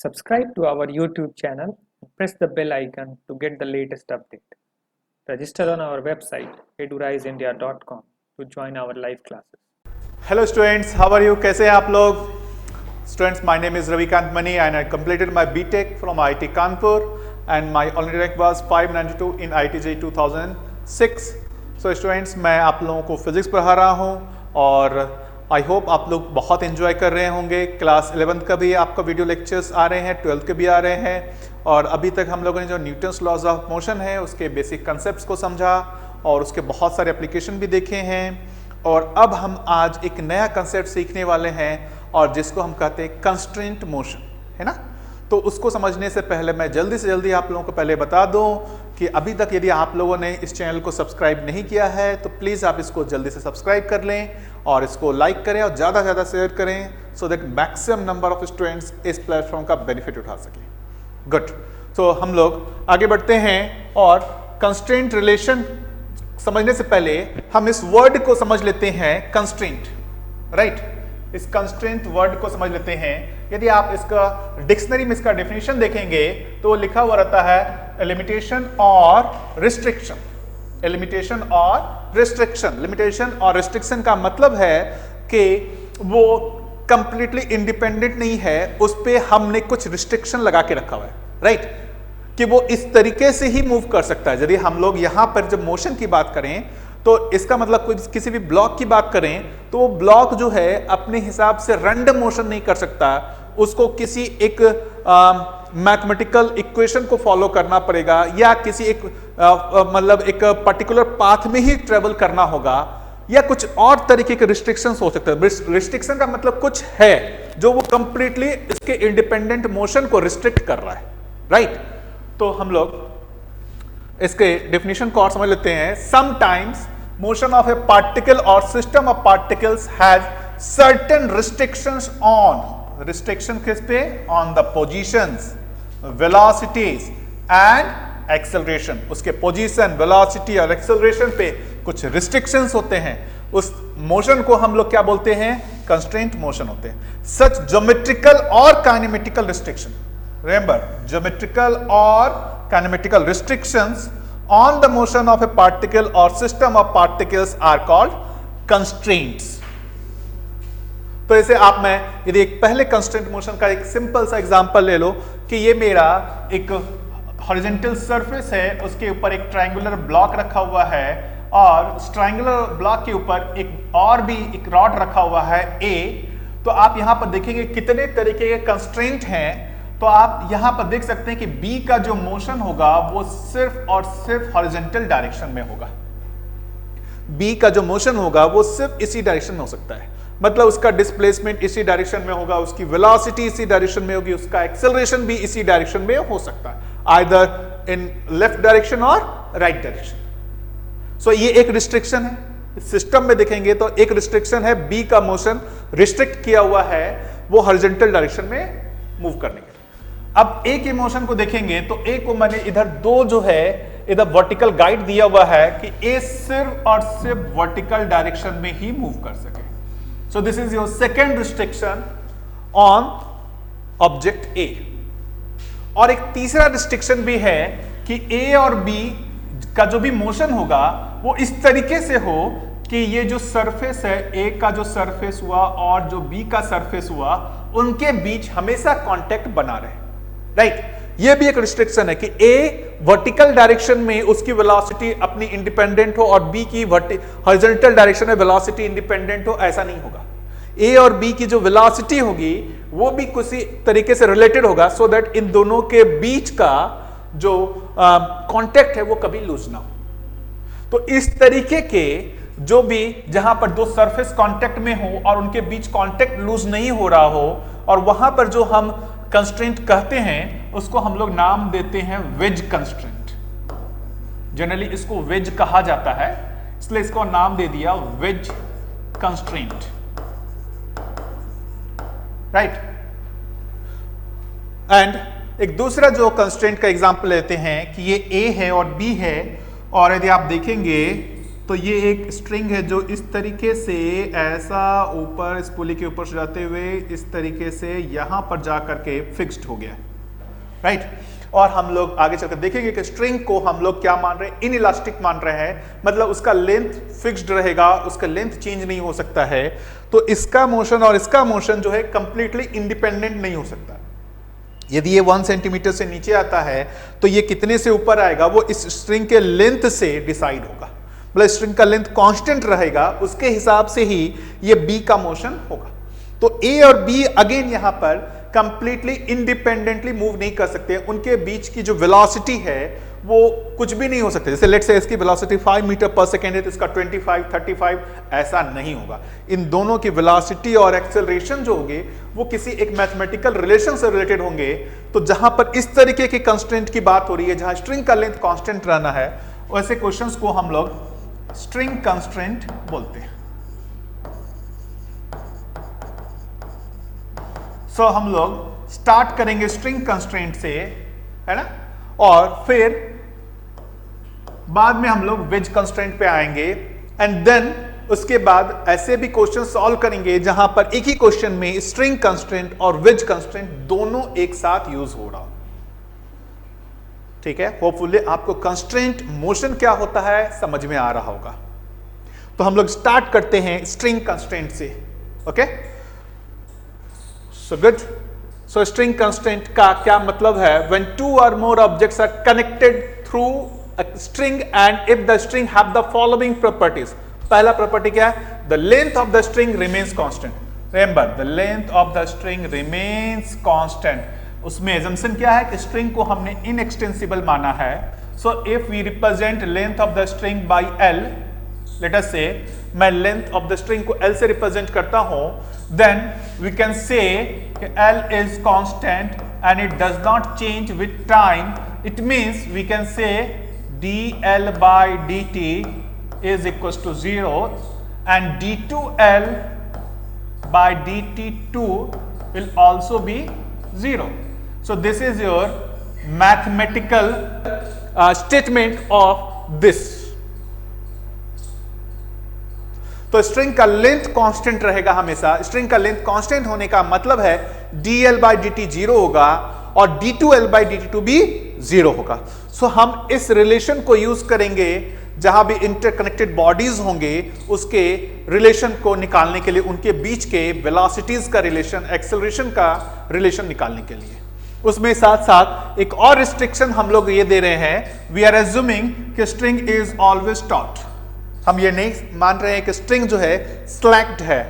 Subscribe to our YouTube channel and press the bell icon to get the latest update. Register on our website eduriseindia.com to join our live classes. Hello students, how are you? कैसे हैं आप लोग? Students, my name is Ravikant Mani and I completed my BTech from IIT Kanpur and my only rank was 592 in IIT JEE 2006. So students, मैं आप लोगों को physics पढ़ा रहा हूँ और आई होप आप लोग बहुत एंजॉय कर रहे होंगे। क्लास 11th का भी आपका वीडियो लेक्चर्स आ रहे हैं, 12th के भी आ रहे हैं और अभी तक हम लोगों ने जो न्यूटन्स लॉज ऑफ मोशन है उसके बेसिक कंसेप्ट्स को समझा और उसके बहुत सारे एप्लीकेशन भी देखे हैं। और अब हम आज एक नया कंसेप्ट सीखने वाले हैं और जिसको हम कहते हैं कंस्ट्रेंट मोशन, है ना। तो उसको समझने से पहले मैं जल्दी से जल्दी आप लोगों को पहले बता दूं कि अभी तक यदि आप लोगों ने इस चैनल को सब्सक्राइब नहीं किया है तो प्लीज़ आप इसको जल्दी से सब्सक्राइब कर लें और इसको लाइक करें और ज़्यादा से ज़्यादा शेयर करें so that maximum number of students इस प्लेटफॉर्म का बेनिफिट उठा सकें। गुड, तो हम लोग आगे बढ़ते हैं और कंस्ट्रेंट रिलेशन समझने से पहले हम इस वर्ड को समझ लेते हैं, कंस्ट्रेंट, राइट। इस कंस्ट्रेंट वर्ड को समझ लेते हैं। यदि आप इसका डिक्शनरी में इसका डेफिनेशन देखेंगे तो लिखा हुआ रहता है लिमिटेशन और रिस्ट्रिक्शन। लिमिटेशन और रिस्ट्रिक्शन, लिमिटेशन और रिस्ट्रिक्शन का मतलब है कि वो कंप्लीटली इंडिपेंडेंट नहीं है, उस पे हमने कुछ रिस्ट्रिक्शन लगा के रखा हुआ है, राइट, कि वो इस तरीके से ही मूव कर सकता है। यदि हम लोग यहां पर जब मोशन की बात करें तो इसका मतलब कोई किसी भी ब्लॉक की बात करें तो वो ब्लॉक जो है अपने हिसाब से रैंडम मोशन नहीं कर सकता, उसको किसी एक मैथमेटिकल इक्वेशन को फॉलो करना पड़ेगा या किसी एक मतलब एक पर्टिकुलर पाथ में ही ट्रेवल करना होगा या कुछ और तरीके के रिस्ट्रिक्शंस हो सकते हैं। रिस्ट्रिक्शन का मतलब कुछ है जो वो कंप्लीटली इसके इंडिपेंडेंट मोशन को रिस्ट्रिक्ट कर रहा है, राइट। तो हम लोग इसके डेफिनेशन को और समझ लेते हैं। Sometimes motion of a particle और system of particles has certain restrictions on, restriction किस पे? On the positions, velocities and acceleration. उसके पोजीशन, वेलोसिटी और एक्सेलरेशन पे कुछ रिस्ट्रिक्शंस होते हैं। उस मोशन को हम लोग क्या बोलते हैं? कंस्ट्रेंट मोशन होते हैं। सच ज्योमेट्रिकल और kinematical restriction, remember geometrical or kinematical restrictions on the motion of a particle or system of particles are called constraints। तो ऐसे आप मैं यदि एक पहले कंस्ट्रेंट मोशन का एक सिंपल सा एग्जांपल ले लो कि ये मेरा एक हॉरिजॉन्टल सरफेस है, उसके ऊपर एक ट्रायंगुलर ब्लॉक रखा हुआ है और उस ट्रायंगुलर ब्लॉक के ऊपर एक और भी एक रॉड रखा हुआ है A। तो आप यहां पर देखेंगे कितने तरीके के कंस्ट्रेंट हैं। तो आप यहां पर देख सकते हैं कि B का जो मोशन होगा वो सिर्फ और सिर्फ हॉरिजॉन्टल डायरेक्शन में होगा। B का जो मोशन होगा वो सिर्फ इसी डायरेक्शन में हो सकता है, मतलब उसका डिस्प्लेसमेंट इसी डायरेक्शन में होगा, उसकी वेलोसिटी इसी डायरेक्शन में होगी, उसका एक्सेलरेशन भी इसी डायरेक्शन में हो सकता है, आइदर इन लेफ्ट डायरेक्शन और राइट डायरेक्शन। सो ये एक रिस्ट्रिक्शन है। सिस्टम में देखेंगे तो एक रिस्ट्रिक्शन है, B का मोशन रिस्ट्रिक्ट किया हुआ है वो हॉरिजॉन्टल डायरेक्शन में मूव करने के। अब A के मोशन को देखेंगे तो A को मैंने इधर दो जो है इधर वर्टिकल गाइड दिया हुआ है कि A सिर्फ और सिर्फ वर्टिकल डायरेक्शन में ही मूव कर सके। So this is your second restriction on object A। और एक तीसरा रिस्ट्रिक्शन भी है कि A और B का जो भी मोशन होगा वो इस तरीके से हो कि ये जो सरफेस है, A का जो सरफेस हुआ और जो B का सरफेस हुआ, उनके बीच हमेशा कांटेक्ट बना रहे, राइट। ये भी एक रिस्ट्रिक्शन है कि A वर्टिकल डायरेक्शन में उसकी वेलोसिटी अपनी इंडिपेंडेंट हो और B की हॉरिजॉन्टल डायरेक्शन में वेलोसिटी इंडिपेंडेंट हो, ऐसा नहीं होगा। A और B की जो वेलोसिटी होगी वो भी किसी तरीके से रिलेटेड होगा सो दैट इन दोनों के बीच का जो कांटेक्ट है वो कभी लूज ना हो। तो इस तरीके के जो भी जहां पर दो सरफेस कांटेक्ट में हो और उनके बीच कांटेक्ट लूज नहीं हो रहा हो और वहां पर जो हम कंस्ट्रेंट कहते हैं उसको हम लोग नाम देते हैं वेज कंस्ट्रेंट। जनरली इसको वेज कहा जाता है, इसलिए इसको नाम दे दिया वेज कंस्ट्रेंट, राइट। एंड एक दूसरा जो कंस्ट्रेंट का एग्जांपल लेते हैं कि ये A है और B है और यदि आप देखेंगे तो ये एक स्ट्रिंग है जो इस तरीके से ऐसा ऊपर इस पुली के ऊपर से जाते हुए इस तरीके से यहां पर जा करके फिक्स्ड हो गया, राइट। और हम लोग आगे चलकर देखेंगे कि स्ट्रिंग को हम लोग क्या मान रहे हैं, इनइलास्टिक मान रहे हैं, मतलब उसका लेंथ फिक्स्ड रहेगा, उसका लेंथ चेंज नहीं हो सकता है। तो इसका मोशन और इसका मोशन जो है कंप्लीटली इंडिपेंडेंट नहीं हो सकता। यदि ये 1 सेंटीमीटर से नीचे आता है तो ये कितने से ऊपर आएगा वो इस स्ट्रिंग के लेंथ से डिसाइड होगा, मतलब स्ट्रिंग का लेंथ कांस्टेंट रहेगा, उसके हिसाब से ही ये बी का मोशन होगा। तो ए और बी अगेन यहां पर कंप्लीटली इंडिपेंडेंटली मूव नहीं कर सकते, उनके बीच की जो वेलोसिटी है वो कुछ भी नहीं हो सकते। जैसे लेट्स से इसकी वेलोसिटी 5 मीटर पर सेकेंड है तो इसका 25, 35 ऐसा नहीं होगा। इन दोनों की वेलोसिटी और एक्सेलरेशन जो होंगे वो किसी एक मैथमेटिकल रिलेशन से रिलेटेड होंगे। तो जहां पर इस तरीके के कंस्ट्रेंट की बात हो रही है, जहां स्ट्रिंग का लेंथ कांस्टेंट रहना है, वैसे क्वेश्चंस को हम लोग स्ट्रिंग कंस्ट्रेंट बोलते हैं। सो हम लोग स्टार्ट करेंगे स्ट्रिंग कंस्ट्रेंट से, है ना, और फिर बाद में हम लोग वेज कंस्ट्रेंट पे आएंगे एंड देन उसके बाद ऐसे भी क्वेश्चन सॉल्व करेंगे जहां पर एक ही क्वेश्चन में स्ट्रिंग कंस्ट्रेंट और वेज कंस्ट्रेंट दोनों एक साथ यूज हो रहा हो। ठीक है, होपफुली आपको कंस्ट्रेंट मोशन क्या होता है समझ में आ रहा होगा। तो हम लोग स्टार्ट करते हैं स्ट्रिंग कंस्ट्रेंट से। Okay, so good. सो स्ट्रिंग कंस्ट्रेंट का क्या मतलब है? When 2 or more objects are connected through a string and if the string have the following properties. पहला प्रॉपर्टी क्या है? The length of the string remains constant. Remember, the length of the string remains constant. उसमें assumption क्या है कि string को हमने inextensible माना है. So if we represent length of the string by L, let us say मैं length of the string को L से represent करता हूं, then we can say कि L is constant and it does not change with time. It means we can say dL by dt is equals to 0 and d2L by dt2 will also be 0. So this is your mathematical statement of this. तो string का length constant रहेगा हमेशा। String का length constant होने का मतलब है dl by dt 0 होगा और d2l by dt2 भी 0 होगा। सो हम इस रिलेशन को यूज करेंगे जहां भी इंटरकनेक्टेड बॉडीज होंगे उसके रिलेशन को निकालने के लिए, उनके बीच के वेलोसिटीज का रिलेशन, एक्सेलरेशन का रिलेशन निकालने के लिए। उसमें साथ साथ एक और रिस्ट्रिक्शन हम लोग ये दे रहे हैं, वी आर एज्यूमिंग कि स्ट्रिंग इज ऑलवेज टॉट। हम ये नहीं मान रहे हैं कि स्ट्रिंग जो है स्लैक्ड है।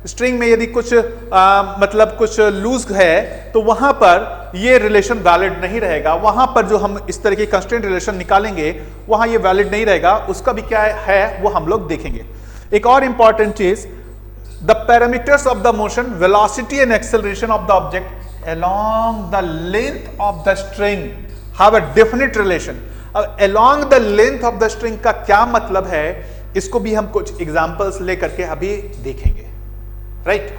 स्ट्रिंग में यदि कुछ मतलब कुछ लूज है तो वहां पर ये रिलेशन वैलिड नहीं रहेगा। वहां पर जो हम इस तरह के कंस्ट्रेंट रिलेशन निकालेंगे वहां ये वैलिड नहीं रहेगा। उसका भी क्या है वो हम लोग देखेंगे। एक और इंपॉर्टेंट चीज, the parameters of the motion, velocity and acceleration of the object along the length of the string have a definite relation. अब along the length of the string का क्या मतलब है, इसको भी हम कुछ एग्जांपल्स लेकर के अभी देखेंगे, राइट।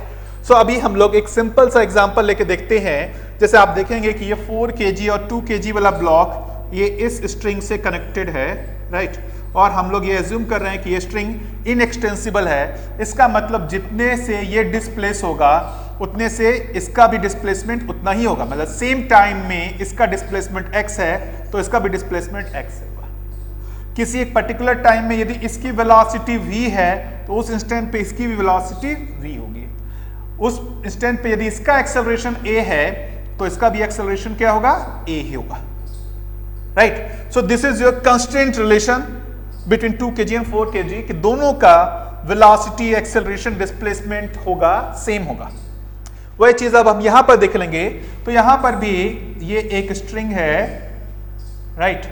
सो अभी हम लोग एक सिंपल सा एग्जांपल लेके देखते हैं। जैसे आप देखेंगे कि ये 4 kg और 2 kg वाला ब्लॉक ये इस स्ट्रिंग से कनेक्टेड है, राइट। और हम लोग ये एज्यूम कर रहे हैं कि ये स्ट्रिंग इनएक्सटेंसिबल है। इसका मतलब जितने से ये डिस्प्लेस होगा उतने से इसका भी डिस्प्लेसमेंट उतना ही होगा। मतलब सेम टाइम में इसका डिस्प्लेसमेंट x है तो इसका भी डिस्प्लेसमेंट x होगा। किसी एक पर्टिकुलर टाइम में यदि इसकी वेलोसिटी v है तो उस इंस्टेंट पे इसकी भी वेलोसिटी v होगी। उस इंस्टेंट पे यदि इसका एक्सेलरेशन a है तो इसका भी एक्सेलरेशन क्या होगा? a ही होगा, right. So this is your constraint relation between 2 kg and 4 kg कि दोनों का वेलोसिटी, एक्सेलरेशन, डिस्प्लेसमेंट होगा, सेम होगा। वही चीज अब हम यहां पर देख लेंगे। तो यहां पर भी ये एक स्ट्रिंग है, राइट,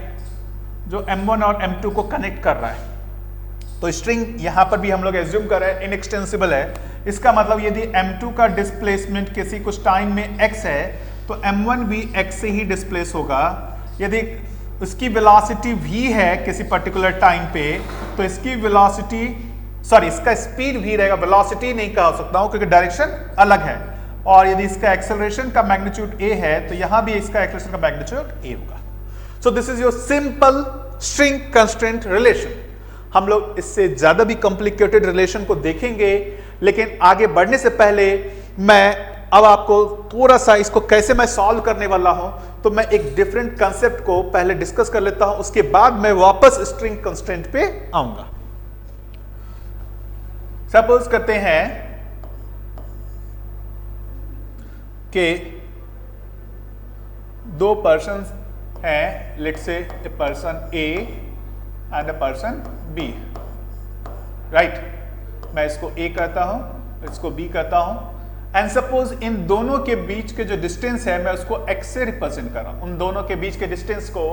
जो M1 और M2 को कनेक्ट कर रहा है। तो स्ट्रिंग यहां पर भी हम लोग एज्यूम कर रहे हैं इनएक्सटेंसिबल है। इसका मतलब यदि M2 का डिस्प्लेसमेंट किसी कुछ टाइम में x है तो M1 भी x से ही डिस्प्लेस होगा। यदि उसकी वेलोसिटी v है किसी पर्टिकुलर टाइम पे तो इसकी वेलोसिटी, सॉरी, इसका स्पीड v रहेगा, वेलोसिटी नहीं कह सकता हूं क्योंकि डायरेक्शन अलग है। और यदि इसका एक्सेलरेशन का मैग्नीट्यूड a है तो यहां भी इसका एक्सेलरेशन का मैग्नीट्यूड a होगा। So this is your simple string constraint relation. हम लोग इससे ज्यादा भी कॉम्प्लिकेटेड रिलेशन को देखेंगे, लेकिन आगे बढ़ने से पहले मैं अब आपको थोड़ा सा इसको कैसे मैं सॉल्व करने वाला हूं, तो मैं एक डिफरेंट कंसेप्ट को पहले डिस्कस कर लेता हूं, उसके बाद मैं वापस स्ट्रिंग कंस्ट्रेंट पे आऊंगा। सपोज करते हैं कि दो पर्सन हैं, let's say a person A and a person B, right. मैं इसको ए कहता हूं, इसको बी कहता हूं, एंड सपोज इन दोनों के बीच के जो डिस्टेंस है मैं उसको x से रिप्रेजेंट कर रहा हूं, उन दोनों के बीच के डिस्टेंस को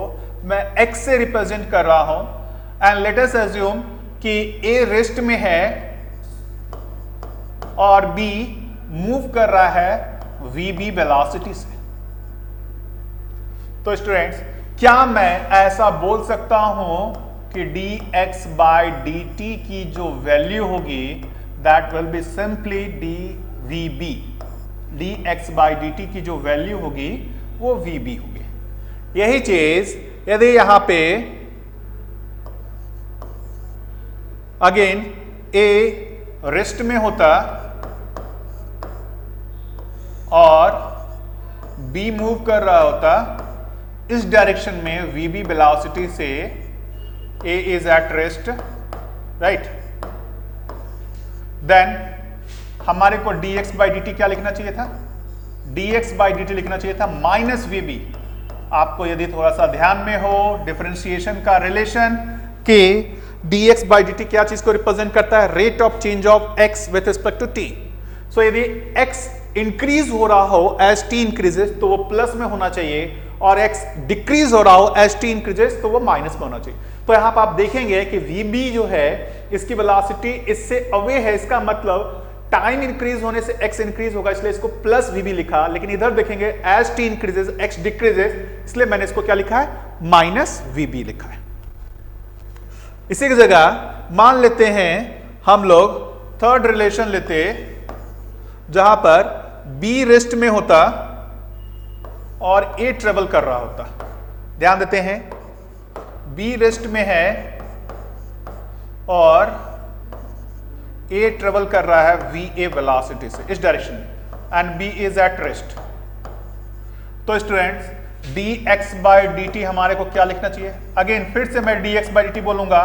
मैं x से रिप्रेजेंट कर रहा हूं। एंड लेट अस अज्यूम कि a रेस्ट में है और b मूव कर रहा है vb वेलोसिटी से। तो स्टूडेंट्स, क्या मैं ऐसा बोल सकता हूं कि dx बाय dt की जो वैल्यू होगी that will be simply dvb, dx by dt की जो वैल्यू होगी वो vb होगी। यही चीज यदि यहां पे अगेन a रेस्ट में होता और b मूव कर रहा होता इस डायरेक्शन में vb वेलोसिटी से, a is at rest, right, then हमारे को dx बाई dt क्या लिखना चाहिए था? dx बाई dt लिखना चाहिए था माइनस vb। आपको यदि थोड़ा सा ध्यान में हो डिफरेंशिएशन का रिलेशन कि dx बाई dt क्या चीज को रिप्रेजेंट करता है? Rate of change of x with respect to t। So यदि x इंक्रीज हो रहा हो एज t इंक्रीजेस तो वो प्लस में होना चाहिए, और x डिक्रीज हो रहा हो एज t इंक्रीजेस तो वो माइनस में होना चाहिए। तो यहां पर आप देखेंगे कि vb जो है इसकी वेलोसिटी इससे अवे है, इसका मतलब टाइम इंक्रीज होने से x इंक्रीज होगा, इसलिए इसको प्लस vb लिखा। लेकिन इधर देखेंगे as t increases x decreases, इसलिए मैंने इसको क्या लिखा है? माइनस vb लिखा है। इसी की जगह मान लेते हैं हम लोग थर्ड रिलेशन लेते, जहां पर b रेस्ट में होता और a ट्रेवल कर रहा होता। ध्यान देते हैं, b रेस्ट में है और a ट्रेवल कर रहा है va वेलोसिटी से इस डायरेक्शन में, and b is at rest. तो स्टूडेंट्स, dx बाई dt हमारे को क्या लिखना चाहिए? अगेन फिर से मैं dx बाई dt बोलूंगा,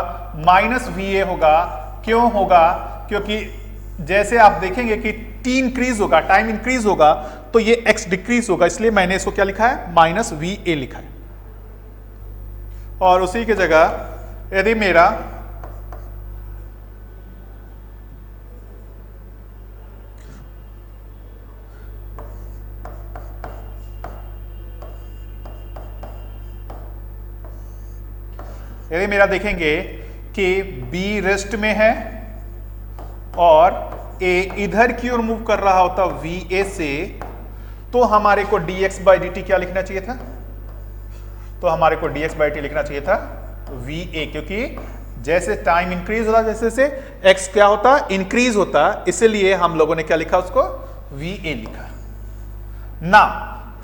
माइनस va होगा। क्यों होगा? क्योंकि जैसे आप देखेंगे कि t इंक्रीज होगा, टाइम इंक्रीज होगा, तो ये x डिक्रीज होगा, इसलिए मैंने इसको क्या लिखा है? माइनस va लिखा है। और उसी की जगह यदि मेरा देखेंगे कि b रेस्ट में है और a इधर की ओर मूव कर रहा होता va से, तो हमारे को dx बाई dt क्या लिखना चाहिए था? तो हमारे को dx बाई dt लिखना चाहिए था va, क्योंकि जैसे टाइम इंक्रीज होता जैसे से x क्या होता? इंक्रीज होता, इसलिए हम लोगों ने क्या लिखा? उसको va लिखा। ना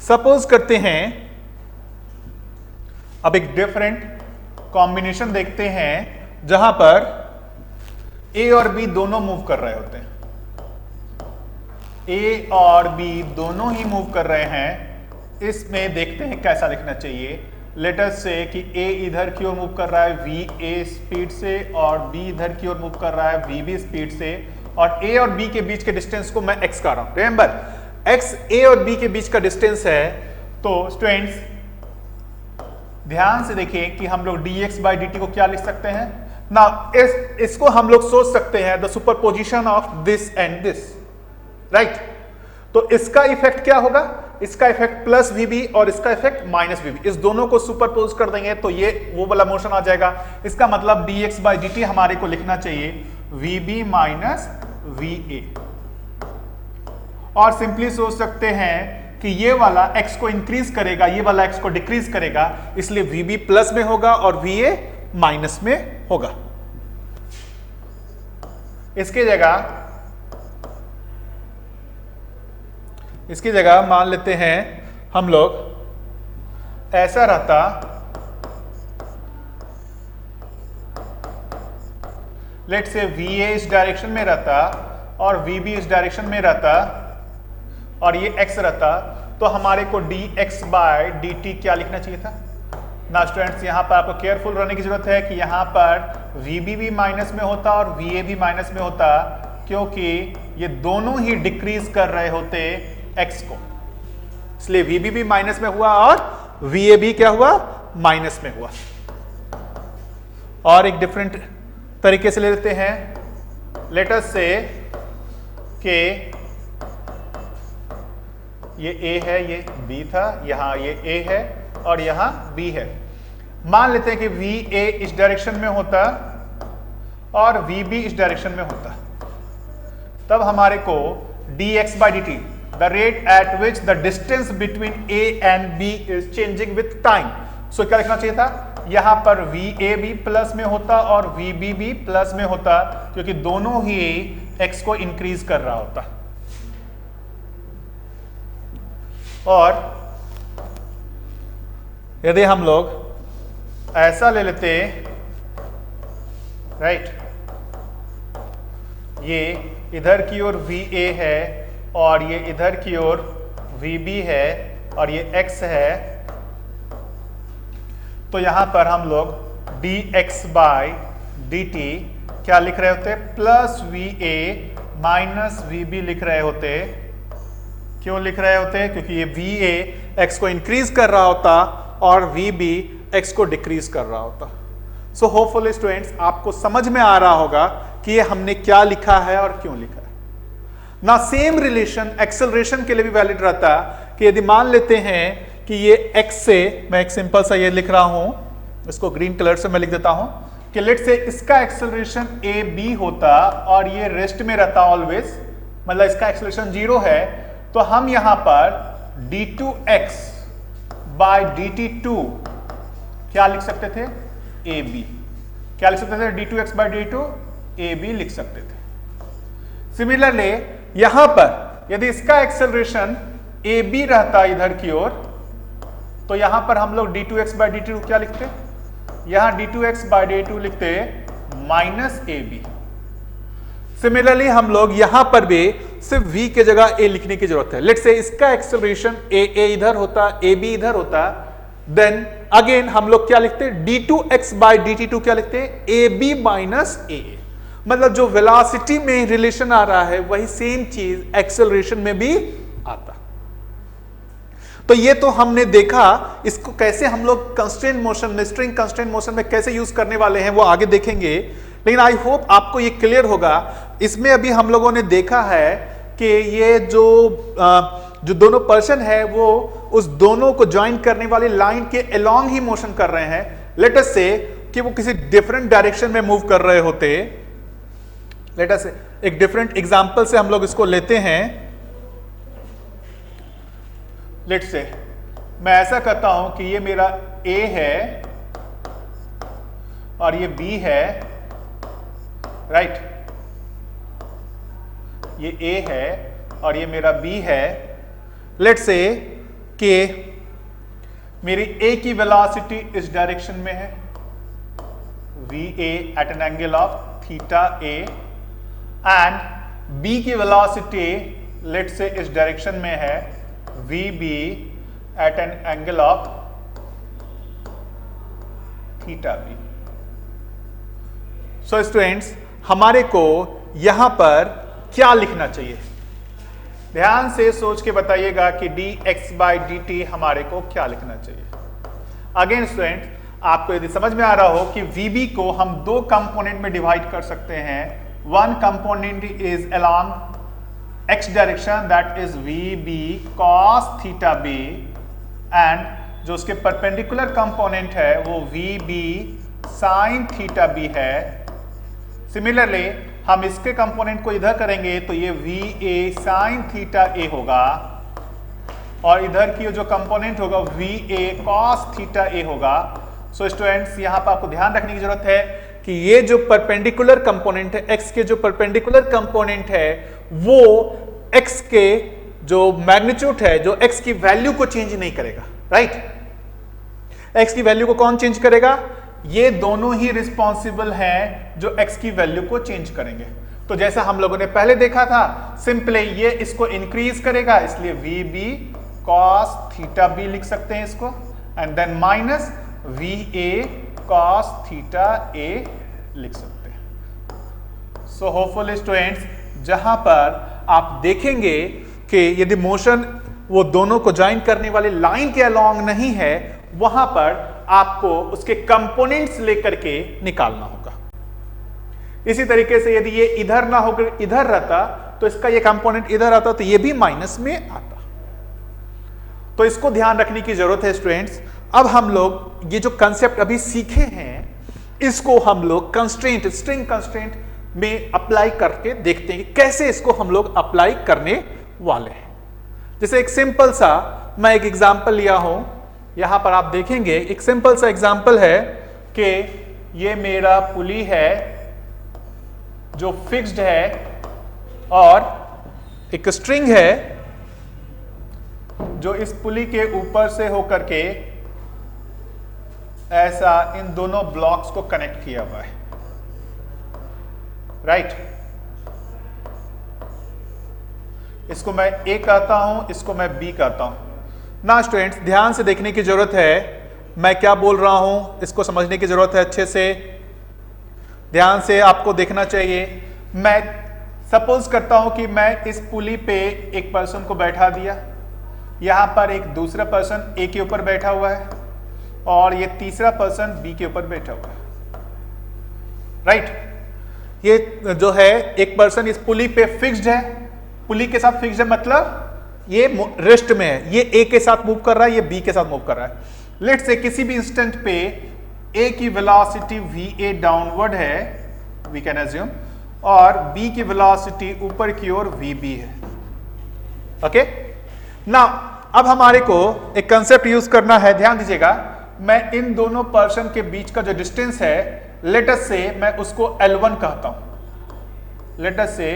सपोज करते हैं अब एक डिफरेंट कॉम्बिनेशन देखते हैं जहां पर a और b दोनों मूव कर रहे होते हैं। a और b दोनों ही मूव कर रहे हैं। इसमें देखते हैं कैसा लिखना चाहिए। लेट अस से कि a इधर की ओर मूव कर रहा है va स्पीड से और b इधर की ओर मूव कर रहा है vb स्पीड से, और a और b के बीच के डिस्टेंस को मैं x कर रहा हूं। रिमेंबर, x a और b के बीच का डिस्टेंस है। तो स्टूडेंट्स ध्यान से देखिए कि हम लोग dx बाई dt को क्या लिख सकते हैं ना, इसको हम लोग सोच सकते हैं the superposition of this and this, right. तो इसका इफेक्ट क्या होगा? इसका इफेक्ट प्लस vb और इसका इफेक्ट माइनस vb, इस दोनों को सुपरपोज कर देंगे तो ये वो वाला मोशन आ जाएगा। इसका मतलब dx बाई dt हमारे को लिखना चाहिए vb माइनस va, और सिंपली सोच सकते हैं कि ये वाला x को इंक्रीज करेगा, ये वाला x को डिक्रीज करेगा, इसलिए vb प्लस में होगा और va माइनस में होगा। इसकी जगह मान लेते हैं हम लोग ऐसा रहता लेट से VA इस डायरेक्शन में रहता और VB इस डायरेक्शन में रहता और ये x रहता, तो हमारे को dx/dt क्या लिखना चाहिए था ना स्टूडेंट्स। यहाँ पर आपको केयरफुल रहने की जरूरत है कि यहाँ पर VB भी माइनस में होता और VA भी माइनस में होता, क्योंकि ये दोनों ही डिक्रीज कर रहे होते x को, इसलिए VB भी माइनस में हुआ और VA भी क्या हुआ, माइनस में हुआ। और एक डिफरेंट तरीके से ले लेते हैं, लेट अस से कि ये A है, ये B था, यहां ये A है और यहां B है। मान लेते हैं कि VA इस डायरेक्शन में होता और VB इस डायरेक्शन में होता, तब हमारे को dx/dt, the rate at which the distance between A and B is changing with time, so क्या लिखना चाहिए था, यहां पर VA भी प्लस में होता और VB भी प्लस में होता, क्योंकि दोनों ही x को इंक्रीज कर रहा होता। और यदि हम लोग ऐसा ले लेते, राइट, ये इधर की ओर VA है और ये इधर की ओर VB है और ये x है, तो यहां पर हम लोग dx/dt क्या लिख रहे होते, प्लस VA माइनस VB लिख रहे होते। क्यों लिख रहे होते, क्योंकि ये VA x को इंक्रीज कर रहा होता और VB x को डिक्रीज कर रहा होता। सो होपफुली स्टूडेंट्स आपको समझ में आ रहा होगा कि ये हमने क्या लिखा है और क्यों लिखा है ना। सेम रिलेशन एक्सेलरेशन के लिए भी वैलिड रहता है कि यदि मान लेते हैं कि ये x से, मैं एक सिंपल सा ये लिख रहा हूं, इसको ग्रीन कलर से मैं लिख देता हूं कि लेट से इसका एक्सेलरेशन AB होता और ये रेस्ट में रहता ऑलवेज, मतलब इसका एक्सेलरेशन 0 है, तो हम यहां पर d2x/dt2 क्या लिख सकते थे, AB। क्या लिख सकते थे, d2x/dt2 AB लिख सकते थे। सिमिलरली यहां पर यदि इसका एक्सेलरेशन AB रहता इधर की ओर, तो यहां पर हम लोग d2x/dt2 क्या लिखते, यहां d2x/dt2 लिखते -AB। सिमिलरली हम लोग यहां पर भी सिर्फ v के जगह a लिखने की जरूरत है। लेट्स से इसका एक्सेलरेशन a इधर होता, ab इधर होता, देन अगेन हम लोग क्या लिखते, d2x/dt2 क्या लिखते, ab माइनस a। मतलब जो वेलोसिटी में रिलेशन आ रहा है वही सेम चीज एक्सेलरेशन में भी आता। तो ये तो हमने देखा, इसको कैसे हम लोग कंस्ट्रेंट मोशन में, स्ट्रिंग कंस्ट्रेंट मोशन में कैसे यूज करने वाले हैं वो आगे देखेंगे, लेकिन आई होप आपको ये क्लियर होगा। इसमें अभी हम लोगों ने देखा है कि ये जो दोनों पर्सन है वो उस दोनों को ज्वाइन करने वाली लाइन के अलोंग ही मोशन कर रहे हैं। लेट अस से कि वो किसी डिफरेंट डायरेक्शन में मूव कर रहे होते। लेट अस से एक डिफरेंट एग्जांपल से हम लोग इसको लेते हैं। लेट से मैं ऐसा करता हूं कि ये मेरा A है और ये B है, राइट, ये A है और ये मेरा B है। लेट्स से कि मेरी A की वेलोसिटी इस डायरेक्शन में है, VA at an angle of theta A, and B की वेलोसिटी लेट्स से इस डायरेक्शन में है, VB at an angle of theta B। So students हमारे को यहां पर क्या लिखना चाहिए, ध्यान से सोच के बताइएगा कि dx/dt हमारे को क्या लिखना चाहिए। अगेन स्टूडेंट आपको यदि समझ में आ रहा हो कि VB को हम दो कंपोनेंट में डिवाइड कर सकते हैं। One component is along x direction, that is VB cos theta B, and जो उसके परपेंडिकुलर कंपोनेंट है वो VB sin थीटा B है। सिमिलरली हम इसके कंपोनेंट को इधर करेंगे तो ये VA sin थीटा A होगा और इधर की जो कंपोनेंट होगा VA cos थीटा A होगा। सो स्टूडेंट्स यहाँ पर आपको ध्यान रखने की जरूरत है कि ये जो परपेंडिकुलर कंपोनेंट है, x के जो परपेंडिकुलर कंपोनेंट है वो x के जो मैग्नीट्यूड है, जो x की वैल्यू को चेंज नहीं करेगा, राइट। x की वैल्यू को कौन चेंज करेगा, ये दोनों ही रिस्पॉन्सिबल हैं जो x की वैल्यू को चेंज करेंगे। तो जैसा हम लोगों ने पहले देखा था, सिंपली ये इसको इंक्रीज करेगा, इसलिए VB cos थीटा B लिख सकते हैं इसको, and then minus VA cos theta A लिख सकते हैं। सो होपफुली स्टूडेंट्स, जहां पर आप देखेंगे कि यदि मोशन वो दोनों को ज्वाइन करने वाली लाइन के अलोंग नहीं है, वहां पर आपको उसके कंपोनेंट्स लेकर के निकालना होगा। इसी तरीके से यदि ये इधर ना होकर इधर रहता तो इसका ये कंपोनेंट इधर आता तो ये भी माइनस में आता। तो इसको ध्यान रखने की जरूरत है स्टूडेंट्स। अब हम लोग ये जो कंसेप्ट अभी सीखे हैं, इसको हम लोग कंस्ट्रेंट, स्ट्रिंग कंस्ट्रेंट में अप्लाई करके देखते हैं कि कैसे इसको हम लोग अप्लाई करने वाले हैं। जैसे एक सिंपल सा मैं एक एग्जांपल लिया हूं, यहां पर आप देखेंगे एक सिंपल सा एग्जांपल है कि ये मेरा पुली है जो फिक्स्ड है और एक स्ट्रिंग है जो इस पुली के ऊपर से होकर के ऐसा इन दोनों ब्लॉक्स को कनेक्ट किया हुआ है, राइट। इसको मैं A कहता हूं, इसको मैं B कहता हूं। ना स्टूडेंट्स, ध्यान से देखने की जरूरत है, मैं क्या बोल रहा हूं इसको समझने की जरूरत है, अच्छे से ध्यान से आपको देखना चाहिए। मैं सपोज करता हूं कि मैं इस पुली पे एक पर्सन को बैठा दिया, यहां पर एक दूसरा पर्सन A के ऊपर बैठा हुआ है और ये तीसरा पर्सन B के ऊपर बैठा हुआ है, राइट। ये जो है एक पर्सन इस पुली पे फिक्स्ड है, पुली के साथ फिक्स्ड है, मतलब ये रेस्ट में है, ये A के साथ मूव कर रहा है, ये B के साथ मूव कर रहा है। लेट्स से किसी भी इंस्टेंट पे A की वेलोसिटी VA डाउनवर्ड है, वी कैन अज्यूम, और B की वेलोसिटी ऊपर की ओर VB है। ओके, नाउ अब हमारे को एक कंसेप्ट यूज करना है, ध्यान दीजिएगा। मैं इन दोनों पर्सन के बीच का जो डिस्टेंस है, लेट अस से मैं उसको L1 कहता हूं। Let us say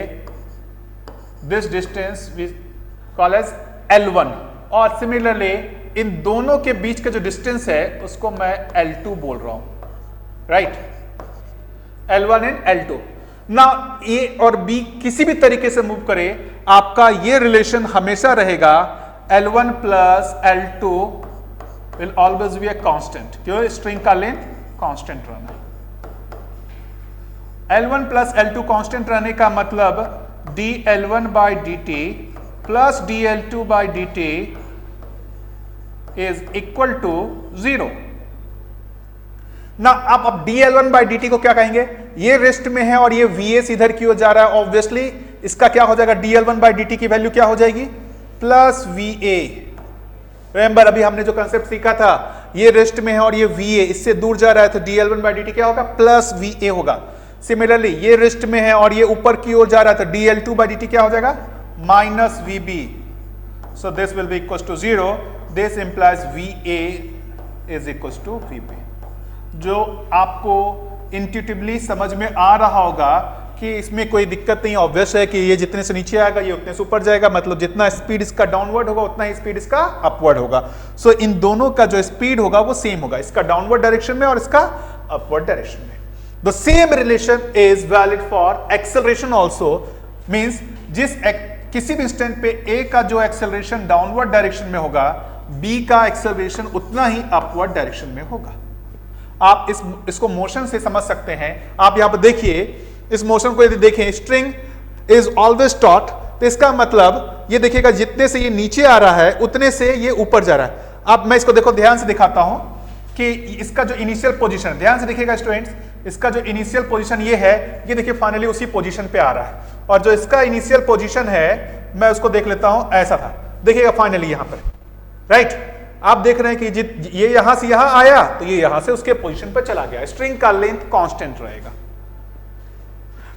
this distance we call as L1, और सिमिलरली इन दोनों के बीच का जो डिस्टेंस है उसको मैं L2 बोल रहा हूं, राइट। L1 and L2। ना A और B किसी भी तरीके से मूव करे, आपका ये रिलेशन हमेशा रहेगा L1 plus L2 will always be a constant. क्यों? स्ट्रिंग का लेंथ कांस्टेंट रहना। L1 प्लस L2 कांस्टेंट रहने का मतलब dL1 by dt plus dL2 by dt is equal to 0। ना अब dL1 बाई dt को क्या कहेंगे? ये रेस्ट में है और ये VS इधर की ओर जा रहा है, ऑब्वियसली इसका क्या हो जाएगा? dL1 बाई dt की वैल्यू क्या हो जाएगी? Plus VA। रिमेंबर अभी हमने जो कंसेप्ट सीखा था, ये रेस्ट में है और ये VA इससे दूर जा रहा है, तो dL1 बाई dt क्या होगा? प्लस VA होगा। सिमिलरली ये रेस्ट में है और ये ऊपर की ओर जा रहा है, तो dL2 बाई dt क्या हो जाएगा? Minus VB। So this will be equal to 0। This implies VA is equal to VB। जो आपको इंट्यूटिवली समझ में आ रहा होगा कि इसमें कोई दिक्कत नहीं, ऑब्वियस है कि ये जितने से नीचे आएगा ये उतने से ऊपर जाएगा, मतलब जितना स्पीड इसका डाउनवर्ड होगा उतना ही स्पीड इसका अपवर्ड होगा। सो इन दोनों का जो स्पीड होगा वो सेम होगा, इसका डाउनवर्ड डायरेक्शन में और इसका अपवर्ड डायरेक्शन में। The same relation is valid for acceleration also. Means किसी भी इंस्टेंट पे A का जो एक्सेलरेशन डाउनवर्ड डायरेक्शन में होगा, B का एक्सेलरेशन उतना ही अपवर्ड डायरेक्शन में होगा। आप इसको मोशन से समझ सकते हैं। आप यहां पर देखिए, इस मोशन को यदि देखें, स्ट्रिंग इज ऑलवेज टॉट, तो इसका मतलब ये देखिएगा जितने से ये नीचे आ रहा है उतने से ये ऊपर जा रहा है। अब मैं इसको देखो ध्यान से दिखाता हूं कि इसका जो इनिशियल पोजीशन, ध्यान से देखिएगा स्टूडेंट्स, इसका जो इनिशियल पोजीशन ये है, ये देखिए फाइनली उसी पोजीशन पे आ रहा है, और जो इसका इनिशियल पोजीशन है मैं उसको देख लेता हूं, ऐसा था, देखिएगा फाइनली यहां पर, राइट। आप देख रहे हैं कि ये यहां से यहां आया तो ये यहां से उसके पोजीशन पर चला गया। स्ट्रिंग का लेंथ कांस्टेंट रहेगा।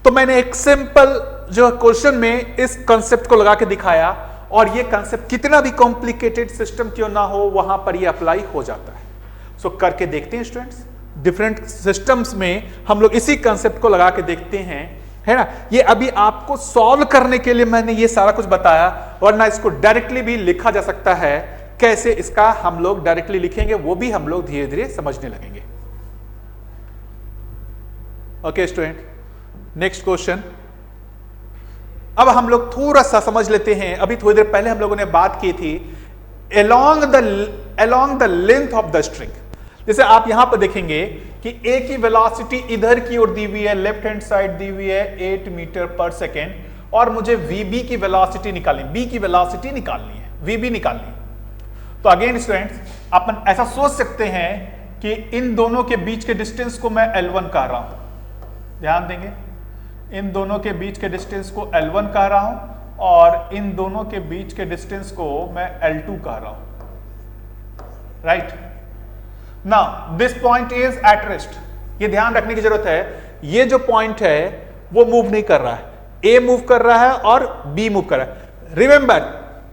तो मैंने एक सिंपल जो क्वेश्चन में इस कंसेप्ट को लगा के दिखाया, और ये कंसेप्ट कितना भी कॉम्प्लिकेटेड सिस्टम क्यों ना हो वहां पर ये अप्लाई हो जाता है। सो करके देखते हैं स्टूडेंट्स, डिफरेंट सिस्टम्स में हम लोग इसी कंसेप्ट को लगा के देखते हैं, है ना। ये अभी आपको सॉल्व करने के लिए मैंने ये सारा कुछ बताया, वरना इसको डायरेक्टली भी लिखा जा सकता है। कैसे इसका हम लोग डायरेक्टली लिखेंगे वो भी हम लोग धीरे धीरे समझने लगेंगे। Okay student, next question. अब हम लोग थोड़ा सा समझ लेते हैं, अभी थोड़ी देर पहले हम लोगों ने बात की थी along the length of the string। जैसे आप यहां पर देखेंगे कि ए की वेलोसिटी इधर की ओर दी हुई है, लेफ्ट हैंड साइड दी हुई है 8 मीटर पर सेकेंड, और मुझे वीबी की वेलोसिटी निकालनी, बी की वेलोसिटी निकालनी है, वीबी निकालनी है। तो अगेन स्टूडेंट्स, अपन ऐसा सोच सकते हैं कि इन दोनों के बीच के डिस्टेंस को मैं L1 कह रहा हूं। ध्यान देंगे, इन दोनों के बीच के डिस्टेंस को L1 कह रहा हूं, और इन दोनों के बीच के डिस्टेंस को मैं L2 कह रहा हूं। Right, now this point is at rest. ये ध्यान रखने की जरूरत है, ये जो पॉइंट है वो मूव नहीं कर रहा है, ए मूव कर रहा है और बी मूव कर रहा है। रिमेंबर,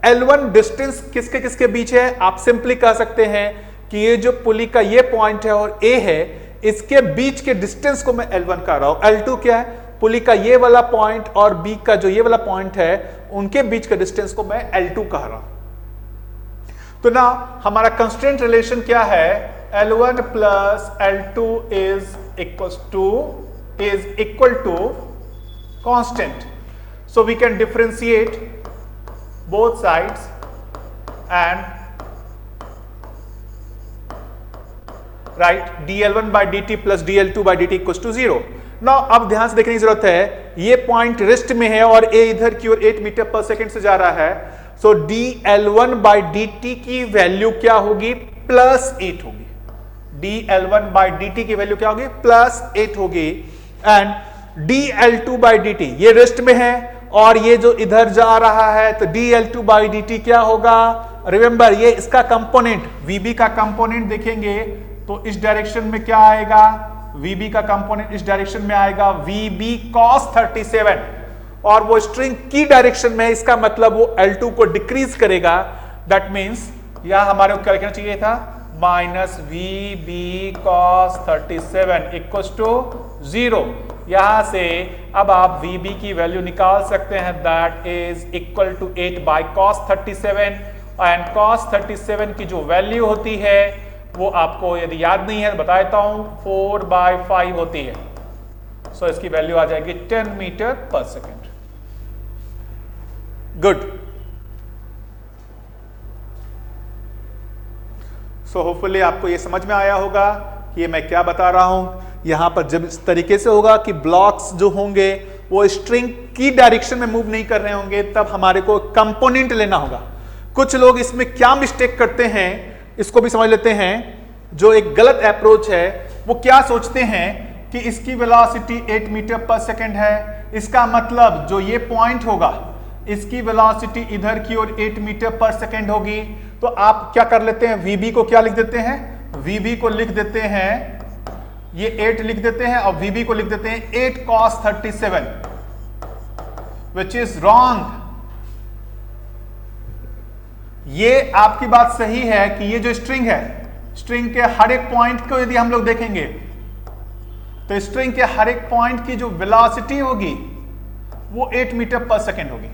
L1 डिस्टेंस किसके किसके बीच है? आप सिंपली कह सकते हैं कि ये जो पुली का ये पॉइंट है और ए है, इसके बीच के डिस्टेंस को मैं L1 कह रहा हूं। L2 क्या है? पुली का ये वाला पॉइंट और बी का जो ये वाला पॉइंट है, उनके बीच के डिस्टेंस को मैं L2 कह रहा हूं। तो ना हमारा कंस्ट्रेंट रिलेशन क्या है? L1 plus L2 is equal to constant, so we can differentiate both sides and write dl1 by dt plus dl2 by dt equal to 0। ना अब ध्यान से देखने की जरूरत है, ये पॉइंट रेस्ट में है और ए इधर की ओर 8 मीटर पर सेकेंड से जा रहा है, सो dl1 by dt की वैल्यू क्या होगी? प्लस 8 होगी। dl1 by dt की वैल्यू क्या होगी? प्लस 8 होगी। एंड dl2 by dt ये रेस्ट में है और ये जो इधर जा रहा है, तो dl2 by dt क्या होगा? रिमेंबर, ये इसका कंपोनेंट, vb का कंपोनेंट देखेंगे तो इस डायरेक्शन में क्या आएगा? vb का कंपोनेंट इस डायरेक्शन में आएगा vb cos 37, और वो स्ट्रिंग की डायरेक्शन में है, इसका मतलब वो L2 को डिक्रीज करेगा। दैट मींस यहां हमारे को क्या लिखना चाहिए था? Minus vb cos 37 equal to 0। यहां से अब आप vb की वैल्यू निकाल सकते हैं, that is equal to 8 by cos 37, and cos 37 की जो वैल्यू होती है वो आपको यदि याद नहीं है तो बता देता हूं, 4/5 होती है। सो इसकी वैल्यू आ जाएगी 10 metre per second. Good. So hopefully आपको ये समझ में आया होगा कि ये मैं क्या बता रहा हूं। यहां पर जब इस तरीके से होगा कि ब्लॉक्स जो होंगे वो स्ट्रिंग की डायरेक्शन में मूव नहीं कर रहे होंगे, तब हमारे को कंपोनेंट लेना होगा। कुछ लोग इसमें क्या मिस्टेक करते हैं, इसको भी समझ लेते हैं। जो एक गलत अप्रोच है, वो क्या सोचते हैं कि इसकी वेलोसिटी 8 मीटर पर सेकेंड है, इसका मतलब जो ये पॉइंट होगा इसकी वेलोसिटी इधर की ओर 8 मीटर पर सेकेंड होगी। तो आप क्या कर लेते हैं? vb को क्या लिख देते हैं? vb को लिख देते हैं, ये 8 लिख देते हैं, और vb को लिख देते हैं 8 cos 37, विच इज रॉन्ग। ये आपकी बात सही है कि ये जो स्ट्रिंग है, स्ट्रिंग के हर एक पॉइंट को यदि हम लोग देखेंगे तो स्ट्रिंग के हर एक पॉइंट की जो वेलोसिटी होगी वो 8 मीटर पर सेकेंड होगी।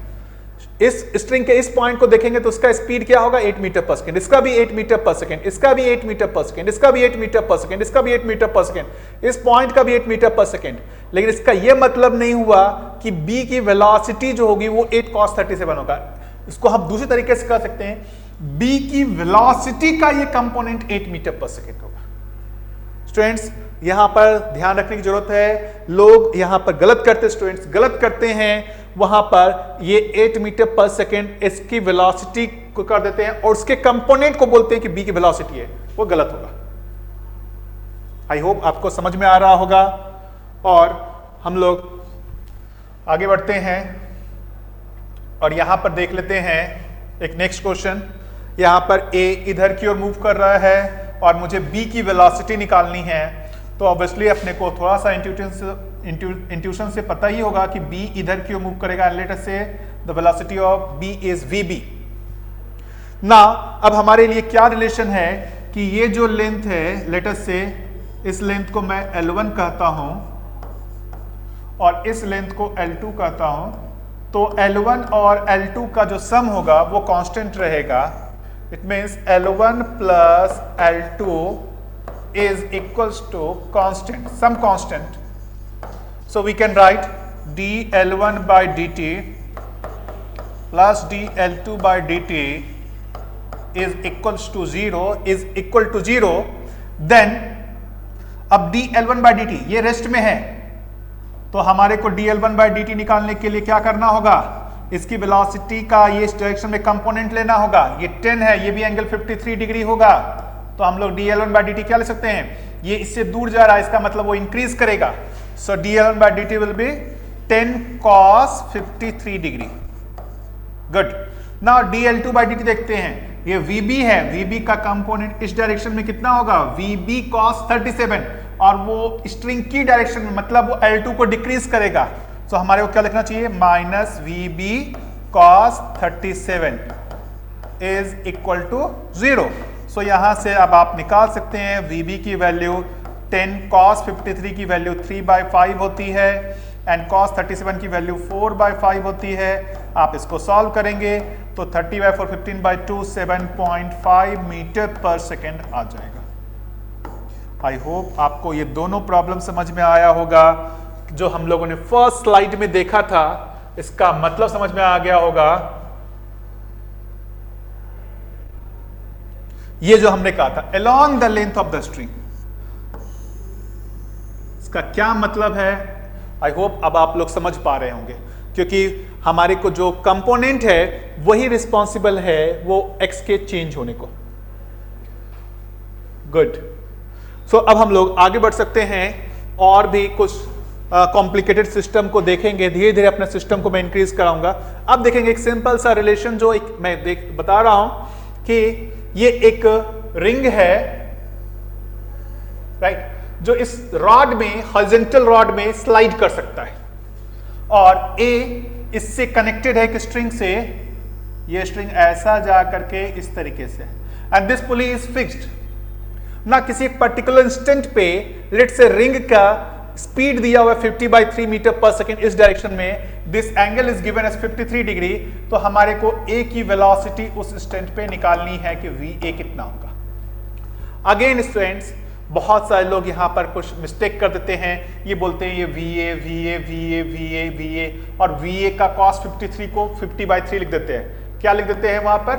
इस स्ट्रिंग के इस पॉइंट को देखेंगे तो उसका स्पीड क्या होगा? 8 मीटर पर सेकेंड। इसका भी 8 मीटर पर सेकेंड, इसका भी 8 मीटर पर सेकेंड, इसका भी 8 मीटर पर सेकेंड, इसका भी 8 मीटर पर सेकेंड, इस पॉइंट का भी 8 मीटर पर सेकेंड। लेकिन इसका यह मतलब नहीं हुआ कि बी की वेलोसिटी जो होगी वो 8 cos 37 होगा। इसको हम दूसरे तरीके से कह सकते हैं, बी की वेलोसिटी का ये कंपोनेंट 8 मीटर पर सेकेंड होगा। स्टूडेंट्स, यहां पर ध्यान रखने की जरूरत है, लोग यहां पर गलत करते, स्टूडेंट्स गलत करते हैं। वहां पर ये 8 मीटर पर सेकेंड इसकी वेलोसिटी को कर देते हैं और उसके कंपोनेंट को बोलते हैं कि बी की वेलोसिटी है, वो गलत होगा। आई होप आपको समझ में आ रहा होगा। और हम लोग आगे बढ़ते हैं और यहां पर देख लेते हैं एक नेक्स्ट क्वेश्चन। यहां पर ए इधर की ओर मूव कर रहा है और मुझे बी की वेलोसिटी निकालनी है, तो ऑब्वियसली अपने को थोड़ा सा इंट्यूशन से पता ही होगा कि बी इधर की ओर मूव करेगा। Let us say the velocity of B is VB. ना अब हमारे लिए क्या रिलेशन है कि ये जो लेंथ है, लेट अस से इस लेंथ को मैं L1 कहता हूं और इस लेंथ को L2 कहता हूं, तो L1 और L2 का जो सम होगा वो कांस्टेंट रहेगा। It means L1 plus L2 is equals to constant, some constant, So we can write dl1 by dt plus dl2 by dt is equals to 0 then अब dl1 by dt ये rest में है, तो हमारे को dl1 by dt निकालने के लिए क्या करना होगा, इसकी वेलोसिटी का ये इस डायरेक्शन में कंपोनेंट लेना होगा। ये 10 है, ये भी एंगल 53 डिग्री होगा, तो हम लोग dl1 by dt क्या ले सकते हैं, ये इससे दूर जा रहा है, इसका मतलब वो इंक्रीज करेगा। सो dl1 by dt will be 10 cos 53 degree. Good. Now dl2 by dt देखते हैं, ये vb है, vb का कंपोनेंट इस डायरेक्शन में कितना होगा, vb cos 37, और वो स्ट्रिंग की डायरेक्शन में, मतलब वो L2 को डिक्रीज करेगा। तो हमारे को क्या लिखना चाहिए, minus vb cos 37 is equal to 0। So यहां से अब आप निकाल सकते हैं vb की वैल्यू 10 cos 53 की वैल्यू 3/5 होती है एंड cos 37 की वैल्यू 4/5 होती है। आप इसको सॉल्व करेंगे तो 30/4 15/2 7.5 मीटर पर सेकेंड आ जाएगा। आई होप आपको ये दोनों प्रॉब्लम समझ में आया होगा। जो हम लोगों ने फर्स्ट स्लाइड में देखा था, इसका मतलब समझ में आ गया होगा। ये जो हमने कहा था along the length of the string, इसका क्या मतलब है, आई होप अब आप लोग समझ पा रहे होंगे, क्योंकि हमारे को जो कंपोनेंट है वही रिस्पॉन्सिबल है वो x के चेंज होने को। गुड। सो अब हम लोग आगे बढ़ सकते हैं और भी कुछ कॉम्प्लिकेटेड सिस्टम को देखेंगे। धीरे धीरे अपने सिस्टम को मैं इंक्रीज कराऊंगा। अब देखेंगे एक सिंपल सा रिलेशन जो मैं बता रहा हूं कि ये एक रिंग है, राइट, जो इस रॉड में, हॉरिजॉन्टल रॉड में स्लाइड कर सकता है, और A इससे कनेक्टेड है एक स्ट्रिंग से। ये स्ट्रिंग ऐसा जा करके इस तरीके से, and this pulley is fixed ना किसी एक पर्टिकुलर इंस्टेंट पे। लेट से रिंग का स्पीड दिया हुआ 50/3 मीटर पर सेकेंड इस डायरेक्शन में, this angle is given as 53 degree. तो हमारे को A की वेलोसिटी उस इंस्टेंट पे निकालनी है कि VA कितना होगा। अगेन स्टूडेंट्स, बहुत सारे लोग यहाँ पर कुछ मिस्टेक कर देते हैं, ये बोलते हैं ये VA और VA का cos 53 को 50/3 लिख देते हैं। क्या लिख देते हैं वहां पर,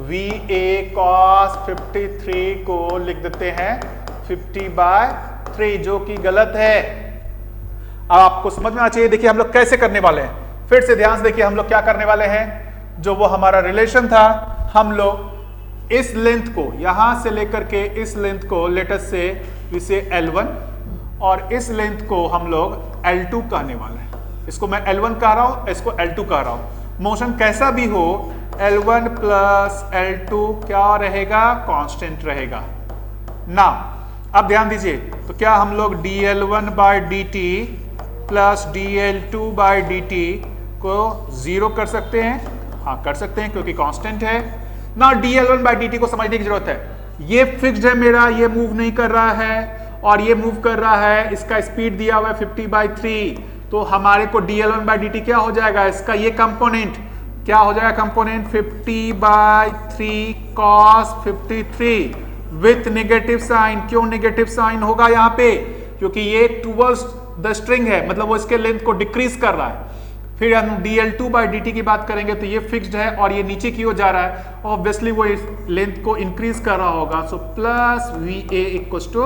VA cos 53 को लिख देते हैं 50/3, जो कि गलत है। अब आपको समझ में आना चाहिए। देखिए हम लोग कैसे करने वाले हैं, फिर से ध्यान से देखिए हम लोग क्या करने वाले हैं। जो वो हमारा रिलेशन था, हम लोग इस लेंथ को, यहां से लेकर के इस लेंथ को लेटस से इसे L1, और इस लेंथ को हम लोग L2 कहने वाले हैं। इसको मैं L1 कह रहा हूं, इसको L2 कह रहा हूं। मोशन कैसा भी हो, L1 प्लस L2 क्या रहेगा, कांस्टेंट रहेगा ना। अब ध्यान दीजिए, तो क्या हम लोग dl1 by dt plus dl2 by dt को 0 कर सकते हैं? हाँ कर सकते हैं, क्योंकि कांस्टेंट है ना। dl1 बाय dt को समझने की जरूरत है। ये फिक्स्ड है मेरा, ये मूव नहीं कर रहा है, और ये मूव कर रहा है। इसका स्पीड दिया हुआ है 50/3, तो हमारे को dl1 बाय dt क्या हो जाएगा, इसका ये कंपोनेंट क्या हो जाएगा, component 50/3 cos 53 with negative sign. क्यों नेगेटिव साइन होगा यहाँ पे, क्योंकि ये टूवर्ड्स द स्ट्रिंग है, मतलब वो इसके लेंथ को डिक्रीज कर रहा है। फिर हम dl2 बाय dt की बात करेंगे तो ये फिक्स्ड है और ये नीचे की ओर जा रहा है, ऑब्वियसली वो इस लेंथ को इंक्रीज कर रहा होगा। So plus VA equals to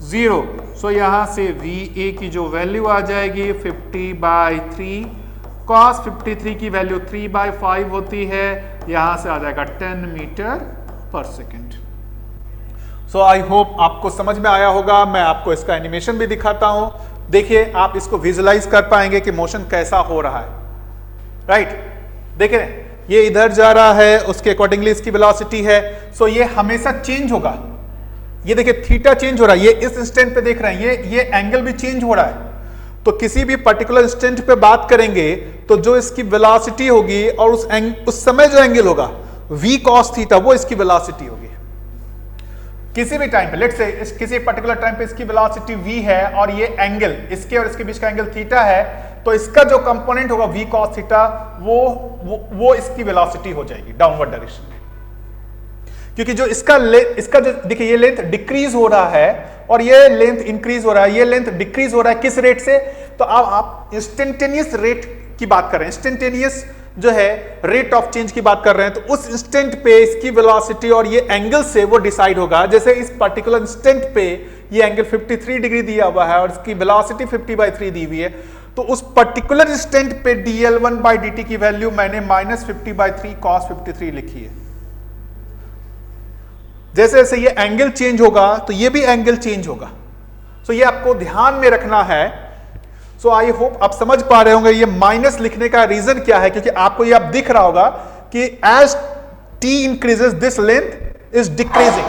0। So यहाँ से VA की जो वैल्यू आ जाएगी 50/3, cos 53 की वैल्यू 3/5 होती है, यहां से आ जाएगा 10 metre per second. So I hope आपको समझ में आया होगा। मैं आपको इसका एनिमेशन भी दिखाता हूं, देखिए आप इसको विजुलाइज कर पाएंगे कि मोशन कैसा हो रहा है। राइट, देखिए ये इधर जा रहा है, उसके अकॉर्डिंगली इसकी वेलोसिटी है। सो ये हमेशा चेंज होगा। ये देखिए थीटा चेंज हो रहा है, ये इस इंस्टेंट पे देख रहे हैं, ये एंगल भी चेंज हो रहा है। तो किसी भी पर्टिकुलर इंस्टेंट पे बात करेंगे तो जो इसकी वेलोसिटी होगी और उस समय जो एंगल होगा v cos थीटा, वो इसकी वेलोसिटी होगी। किसी भी टाइम पे, लेट्स से किसी पर्टिकुलर टाइम पे इसकी वेलोसिटी v है और ये एंगल, इसके और इसके बीच का एंगल थीटा है, तो इसका जो कंपोनेंट होगा v cos थीटा, वो इसकी वेलोसिटी हो जाएगी डाउनवर्ड डायरेक्शन में। क्योंकि जो इसका जो देखिए ये लेंथ डिक्रीज हो रहा है और ये लेंथ इंक्रीज हो रहा है। ये लेंथ डिक्रीज हो रहा है किस रेट से, तो अब आप इंस्टेंटेनियस रेट की बात कर रहे हैं, इंस्टेंटेनियस जो है रेट ऑफ चेंज की बात कर रहे हैं, तो उस इंस्टेंट पे इसकी वेलोसिटी और ये एंगल से वो डिसाइड होगा। जैसे इस पर्टिकुलर इंस्टेंट पे ये एंगल 53 डिग्री दिया हुआ है और इसकी वेलोसिटी 50/3 दी हुई है, तो उस पर्टिकुलर इंस्टेंट पे dl1/dt की वैल्यू मैंने -50/3 cos 53 लिखी है। जैसे जैसे ये एंगल चेंज होगा तो ये भी एंगल चेंज होगा। सो ये आपको ध्यान में रखना है। सो आई होप आप समझ पा रहे होंगे ये माइनस लिखने का रीजन क्या है, क्योंकि आपको ये अब दिख रहा होगा कि as t increases this length is decreasing,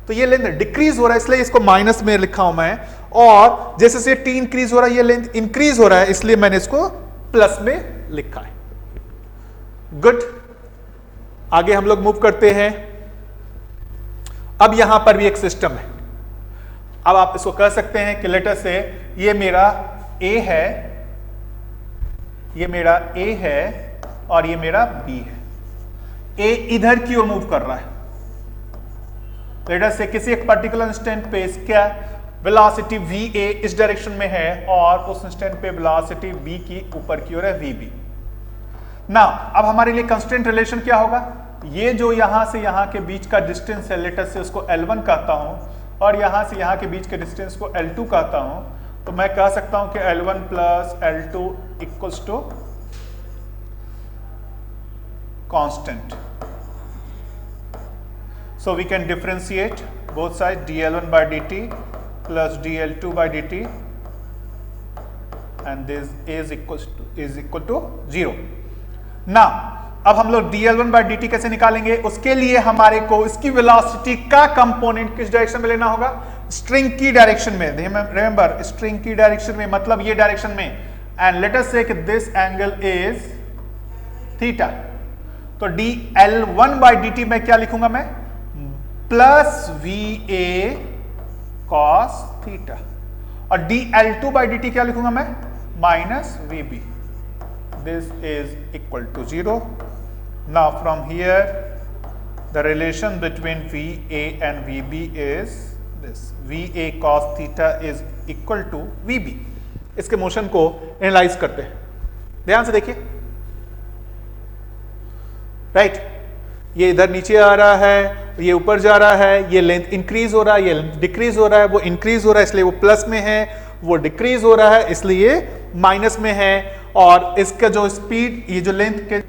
तो ये लेंथ डिक्रीज हो रहा है इसलिए इसको माइनस में लिखा हूं मैं, और जैसे से t इंक्रीज हो रहा है ये लेंथ इंक्रीज हो रहा है इसलिए मैंने इसको प्लस में लिखा है। गुड, आगे हम लोग मूव करते हैं। अब यहां पर भी एक सिस्टम है। अब आप इसको कह सकते हैं कि लेटर से ये मेरा A है, ये मेरा A है और ये मेरा B है। A इधर की ओर मूव कर रहा है। लेटर से किसी एक पर्टिकुलर इंस्टेंट पे इसका वेलोसिटी VA इस डायरेक्शन में है और उस इंस्टेंट पे वेलोसिटी B की ऊपर की ओर है VB। ना अब हमारे लिए कंस्टेंट रिलेशन क्या होगा, ये जो यहां से यहां के बीच का डिस्टेंस है लेटर से उसको L1 कहता हूं और यहां से यहां के बीच के डिस्टेंस को L2 कहता हूं, तो मैं कह सकता हूं कि L1 plus L2 equals to constant. So we can differentiate both side dl1/dt plus dl2/dt and this is equal to 0। ना अब हम लोग dl1/dt कैसे निकालेंगे, उसके लिए हमारे को इसकी वेलोसिटी का कंपोनेंट किस डायरेक्शन में लेना होगा, स्ट्रिंग की डायरेक्शन में। रिमेंबर स्ट्रिंग की डायरेक्शन में मतलब ये डायरेक्शन में, एंड लेट अस से कि दिस एंगल इज थीटा। तो dl1/dt में क्या लिखूंगा मैं, प्लस VA cos थीटा, और dl2/dt क्या लिखूंगा मैं, minus VB। This is equal to 0. Now from here the relation between VA and VB is this, VA cos theta is equal to VB। इसके मोशन को एनालाइज करते हैं, ध्यान से देखिए। राइट, ये इधर नीचे आ रहा है, ये ऊपर जा रहा है, ये लेंथ इंक्रीज हो रहा है, ये लेंथ डिक्रीज हो रहा है, वो इंक्रीज हो रहा है इसलिए वो प्लस में है, वो डिक्रीज हो रहा है इसलिए माइनस में है, और इसका जो स्पीड, ये जो लेंथ के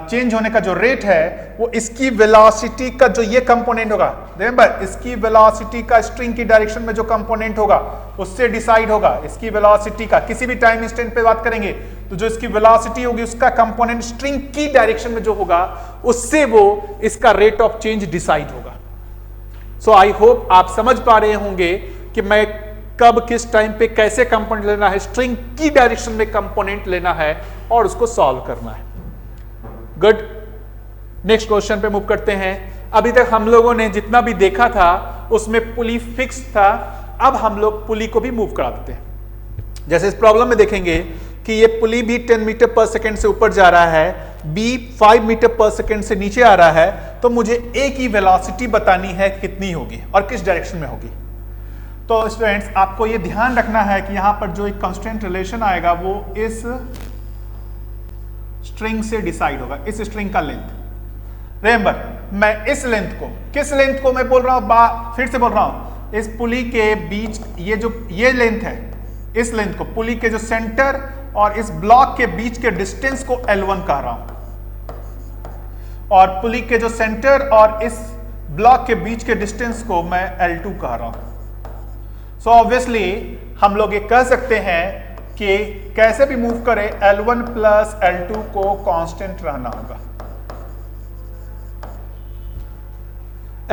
चेंज होने का जो रेट है वो इसकी वेलोसिटी का जो ये कंपोनेंट होगा, रिमेंबर इसकी वेलोसिटी का स्ट्रिंग की डायरेक्शन में जो कंपोनेंट होगा उससे डिसाइड होगा। इसकी वेलोसिटी का किसी भी टाइम इंस्टेंट पे बात करेंगे तो जो इसकी वेलोसिटी होगी उसका कंपोनेंट स्ट्रिंग की डायरेक्शन में जो होगा उससे वो इसका रेट ऑफ चेंज डिसाइड होगा। सो आई होप आप समझ पा रहे होंगे कि मैं कब किस टाइम पे कैसे कंपोनेंट लेना है, स्ट्रिंग की डायरेक्शन में कंपोनेंट लेना है और उसको सॉल्व करना है। गुड, नेक्स्ट क्वेश्चन पे मूव करते हैं। अभी तक हम लोगों ने जितना भी देखा था उसमें पुली फिक्स था, अब हम लोग पुली को भी मूव करा देते हैं। जैसे इस प्रॉब्लम में देखेंगे कि ये पुली भी 10 मीटर पर सेकेंड से ऊपर जा रहा है, बी 5 मीटर पर सेकेंड से नीचे आ रहा है, तो मुझे ए की वेलोसिटी बतानी है कितनी होगी और किस डायरेक्शन में होगी। तो स्टूडेंट्स आपको ये ध्यान रखना है कि यहां पर जो एक कांस्टेंट रिलेशन आएगा वो इस स्ट्रिंग से डिसाइड होगा, इस स्ट्रिंग का लेंथ। रिमेंबर मैं इस लेंथ को, किस लेंथ को मैं बोल रहा हूं, फिर से बोल रहा हूं, इस पुली के बीच ये लेंथ है, इस लेंथ को पुली के जो सेंटर और इस ब्लॉक के बीच के डिस्टेंस को L1 कह रहा हूं, और पुली के जो सेंटर और इस ब्लॉक के बीच के डिस्टेंस को मैं L2 कह रहा हूं। सो ऑब्वियसली हम लोग ये कह सकते हैं कि कैसे भी मूव करें L1 प्लस L2 को कांस्टेंट रहना होगा।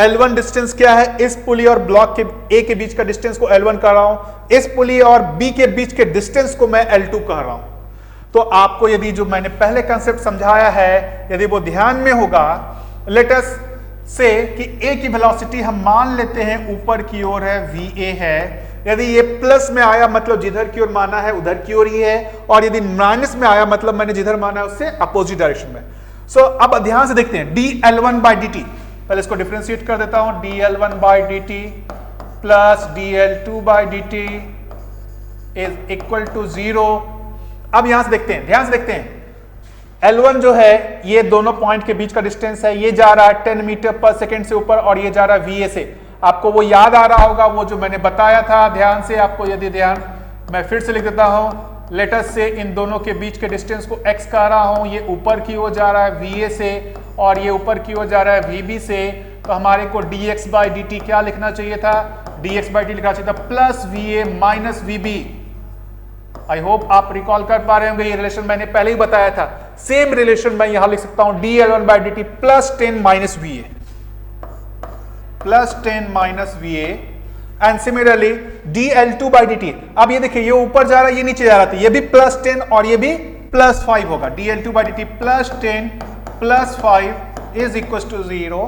L1 डिस्टेंस क्या है, इस पुली और ब्लॉक के A के बीच का डिस्टेंस को L1 कह रहा हूं, इस पुली और B के बीच के डिस्टेंस को मैं L2 कह रहा हूं। तो आपको यदि जो मैंने पहले कंसेप्ट समझाया है यदि वो ध्यान में होगा, लेट अस से कि A की वेलोसिटी हम मान लेते हैं ऊपर की ओर है, VA है। यदि ये प्लस में आया मतलब जिधर की ओर माना है उधर की ओर ही है, और यदि माइनस में आया मतलब मैंने जिधर माना है उससे अपोजिट डायरेक्शन में। सो अब ध्यान से देखते हैं dl1/dt, पहले इसको डिफरेंशिएट कर देता हूं, dl1/dt plus dl2/dt is equal to 0। अब यहां से देखते हैं, ध्यान से देखते हैं, L1 जो है ये दोनों पॉइंट के बीच का डिस्टेंस है, ये जा रहा है 10 मीटर पर सेकेंड से ऊपर और ये जा रहा है VA से। आपको वो याद आ रहा होगा वो जो मैंने बताया था, ध्यान से, आपको यदि ध्यान, मैं फिर से लिख देता हूं। लेट अस से इन दोनों के बीच के डिस्टेंस को x कह रहा हूं, ये ऊपर की ओर जा रहा है VA से और ये ऊपर की ओर जा रहा है VB से। तो हमारे को dx/dt क्या लिखना चाहिए था? dx/dt लिखना चाहिए था plus VA minus VB। I hope आप रिकॉल कर पा रहे होंगे, ये रिलेशन मैंने पहले ही बताया था। सेम रिलेशन मैं यहां लिख सकता हूं, dL1/dt plus 10 minus VA, plus 10 minus VA। And similarly dL2/dt, अब ये देखिए ये ऊपर जा रहा है, ये नीचे जा रहा था, ये भी प्लस 10 और ये भी प्लस 5 होगा। dL2/dt plus 10 plus 5 is equal to 0।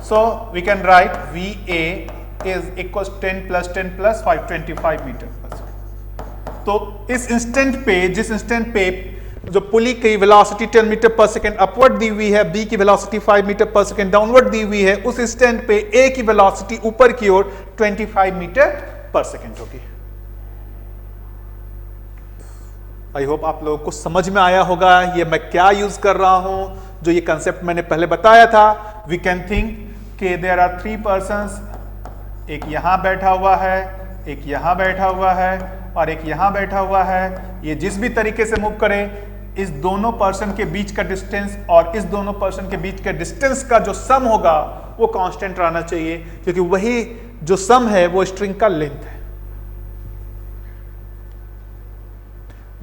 So we can write VA is equal 10 plus 10 plus 5, 25 meter per second. तो इस इंस्टेंट पे, जिस इंस्टेंट पे जो पुली की velocity 10 metre per second upward दी हुई है, बी की velocity 5 metre per second downward दी हुई है, उस इंस्टेंट पे ए की वेलोसिटी ऊपर की ओर 25 मीटर पर सेकेंड होगी। आई होप आप लोगों को समझ में आया होगा ये मैं क्या यूज कर रहा हूं। जो ये कंसेप्ट मैंने पहले बताया था, वी कैन थिंक कि देयर आर 3 पर्सन्स, एक यहां बैठा हुआ है, एक यहां बैठा हुआ है और एक यहां बैठा हुआ है। ये जिस भी तरीके से मूव करे, इस दोनों पर्सन के बीच का डिस्टेंस और इस दोनों पर्सन के बीच के डिस्टेंस का जो सम होगा वो कांस्टेंट रहना चाहिए, क्योंकि वही जो सम है वो स्ट्रिंग का लेंथ है।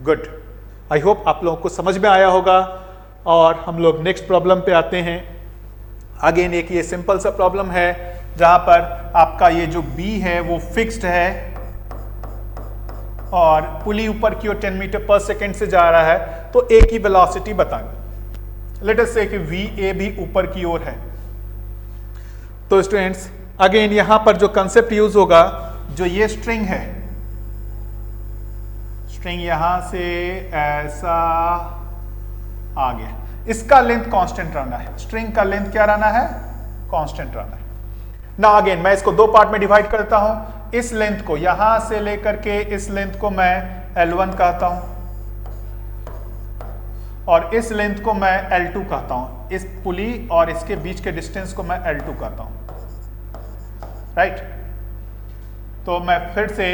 गुड, आई होप आप लोगों को समझ में आया होगा। और हम लोग नेक्स्ट प्रॉब्लम पे आते हैं। अगेन एक ये सिंपल सा प्रॉब्लम है जहां पर आपका ये जो B है वो फिक्स्ड है और पुली ऊपर की ओर 10 मीटर पर सेकेंड से जा रहा है, तो A की वेलोसिटी बताएं। लेट अस से कि VA भी ऊपर की ओर है। तो स्टूडेंट्स अगेन यहां पर जो कंसेप्ट यूज होगा, जो ये स्ट्रिंग है, स्ट्रिंग यहां से ऐसा आ गया, इसका लेंथ कांस्टेंट रहना है। स्ट्रिंग का लेंथ क्या रहना है? कांस्टेंट रहना है ना। अगेन मैं इसको दो पार्ट में डिवाइड करता हूं। इस लेंथ को यहां से लेकर के इस लेंथ को मैं L1 कहता हूं और इस लेंथ को मैं L2 कहता हूं। इस पुली और इसके बीच के डिस्टेंस को मैं L2 कहता हूं, राइट। तो मैं फिर से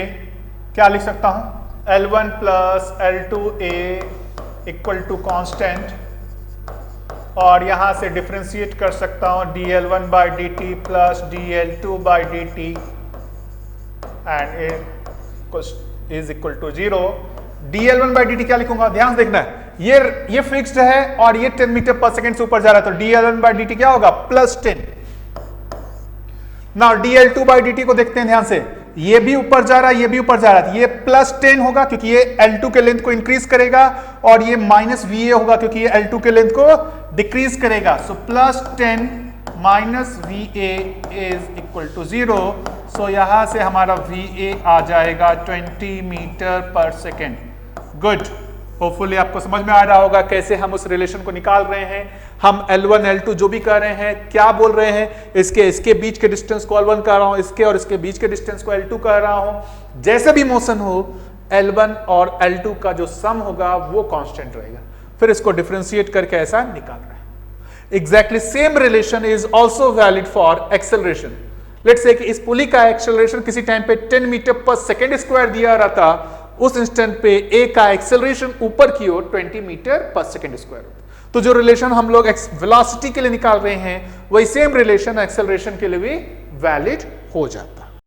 क्या लिख सकता हूं? L1 plus L2A equal to constant, और यहां से डिफरेंशिएट कर सकता हूं dL1/dt plus dL2/dt and is equal to 0। dL1/dt क्या लिखूंगा? ध्यान से देखना है, ये फिक्स्ड है और ये 10 मीटर पर सेकेंड से ऊपर जा रहा है, तो dL1/dt क्या होगा? प्लस 10। नाउ dL2/dt को देखते हैं ध्यान से, ये भी ऊपर जा रहा है, ये भी ऊपर जा रहा है, ये प्लस 10 होगा क्योंकि ये L2 के लेंथ को इंक्रीज करेगा, और ये माइनस VA होगा क्योंकि ये L2 के लेंथ को डिक्रीज करेगा। So plus 10 minus VA is equal to 0। So यहां से हमारा VA आ जाएगा 20 metre per second. Good, hopefully आपको समझ में आ रहा होगा कैसे हम उस रिलेशन को निकाल रहे हैं। हम L1 L2 जो भी कर रहे हैं, क्या बोल रहे हैं, इसके बीच के डिस्टेंस को L1 कह रहा हूं, इसके और इसके बीच के डिस्टेंस को L2 कह रहा हूं। जैसे भी मोशन हो, L1 और L2 का जो सम होगा वो कांस्टेंट रहेगा। फिर इसको डिफरेंशिएट करके ऐसा निकाल रहे हैं। Exactly same relation is also valid for acceleration. Let's say कि इस पुली का एक्सेलरेशन किसी टाइम पे 10 मीटर पर सेकेंड स्क्वायर दिया रहा था, उस इंस्टेंट पे A का एक्सेलरेशन ऊपर की ओर 20 मीटर पर सेकेंड स्क्वायर। तो जो रिलेशन हम लोग वेलोसिटी के लिए निकाल रहे हैं, वही सेम रिलेशन एक्सेलरेशन के लिए भी वैलिड हो जाता है।